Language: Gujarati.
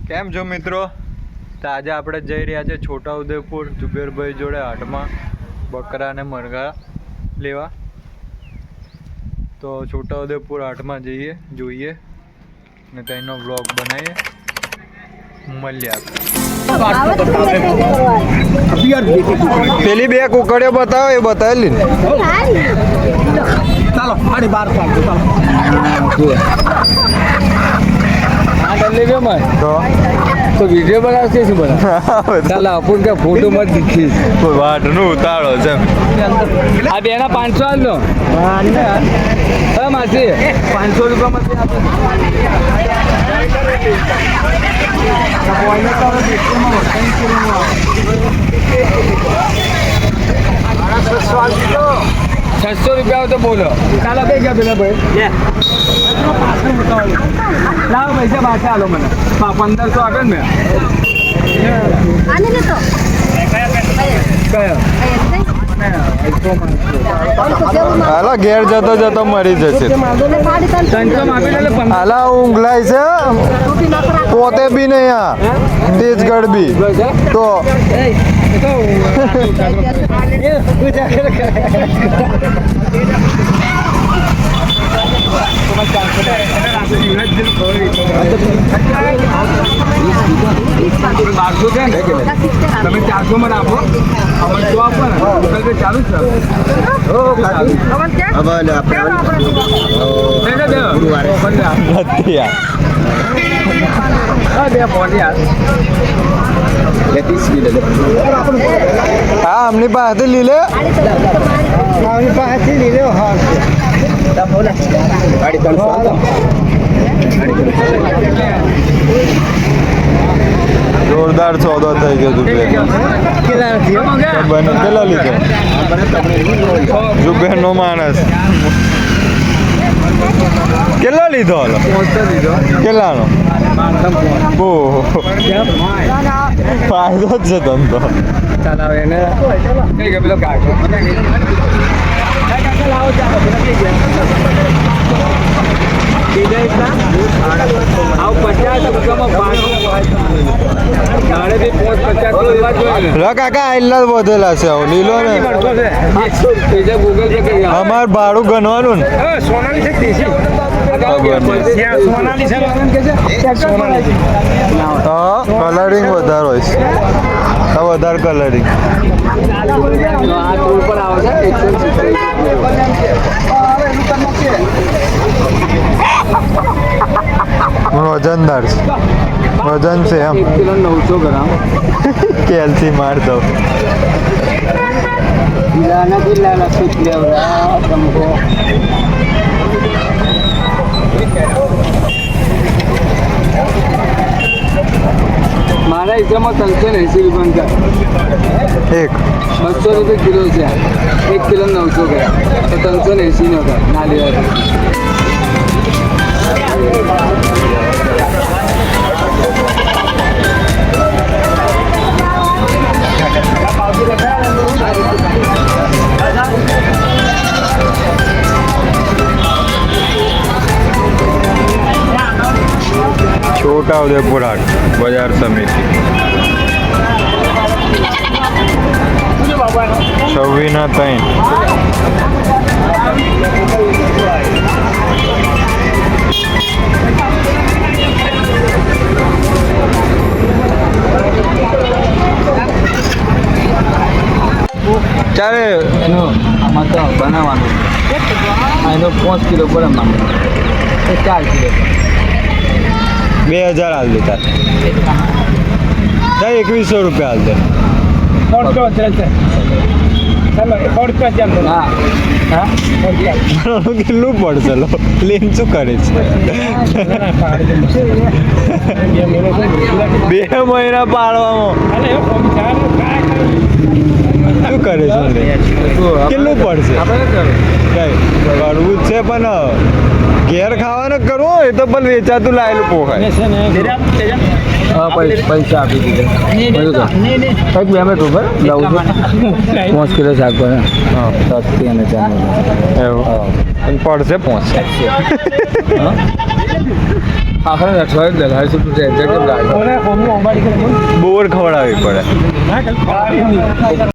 કેમ છો મિત્રો? તો આજે આપણે જઈ રહ્યા છે છોટાઉદેપુર જુબેરભાઈ જોડે હાટમાં બકરા અને મરઘા લેવા. તો છોટાઉદેપુર હાટમાં જઈએ, જોઈએ ને તેનો વ્લોગ બનાવીએ. મળીએ આપણે. પેલી બે કુકડીઓ બતાવો, એ બતાવેલી ને. ચાલો 12 તો વિડીયો બનાવશે શું બનાવ? ચાલો આપણ કે ફોટો મત દીખીશ. વાટનું ઉતારો છે. આ બેના 500 આલ નો. હા માસી 500 રૂપિયામાંથી આપે. 600 રૂપિયા તો બોલો. ચાલો બે ગયા પેલા ભાઈ લાવો પૈસા પાછા આલો મને 1500 આપે ને હાલો ઘેર જતો જતો મરી જશે. હાલા ઊંઘલાય છે પોતે બી નહીં, આ તેજગઢ બી તો તમે 400 મને આપો, અમને 100 આપો ને ગૂગલ પે ચાલુ છે. હા અમની પાસેથી લીલે, જોરદાર સોદો થઈ ગયો. કેટલો લીધો જુબેર નો માણસ? કેટલો લીધો? કેટલાનો? ઓહો ફાયદો જ છે ધંધો. ચલાવે એને પેલો કાકો કાકા આટલા વધેલા છે લીલો ને. અમાર ભાડું ગણવાનું ને. હા કલરિંગ વધારે હોય છે, વધારે કલરિંગ. વજનદાર છે, વજન છે એમ. 900 ગ્રામ કેલ્સી માર દો. મારા હિસાબમાં 380 રૂપિયા એક 200 રૂપિયા કિલો છે. 1 કિલો 900 ગ્રામ તો 380 નો ના લેવા. છોટાઉદેપુર હાટ બજાર સમિતિ 26/3. ચાલે એનું આમાં તો બનાવવાનું એનો 5 કિલો બરાબર માંગે 4 કિલો 2000 હાલ દે. તાર 2100 રૂપિયા હાલ દે. કેટલું પડશે લો લઈને શું કરે છે? 2 મહિના પાડવામાં શું કરે છે? કેટલું પડશે? કરવું જ છે પણ ઘેર ખાવાનું કરવું હોય તો પણ વેચાતું લાયેલું પોહાય. પૈસા આપી દીધા કંઈક બે મેં ખબર લાવું છું 5 કિલો શાકભાજી. હા 10 અને 4 એવું પડશે 5. આખરે અઠવાડિયે દલાલી તો કેમ લાગે બોર ખવડાવવી પડે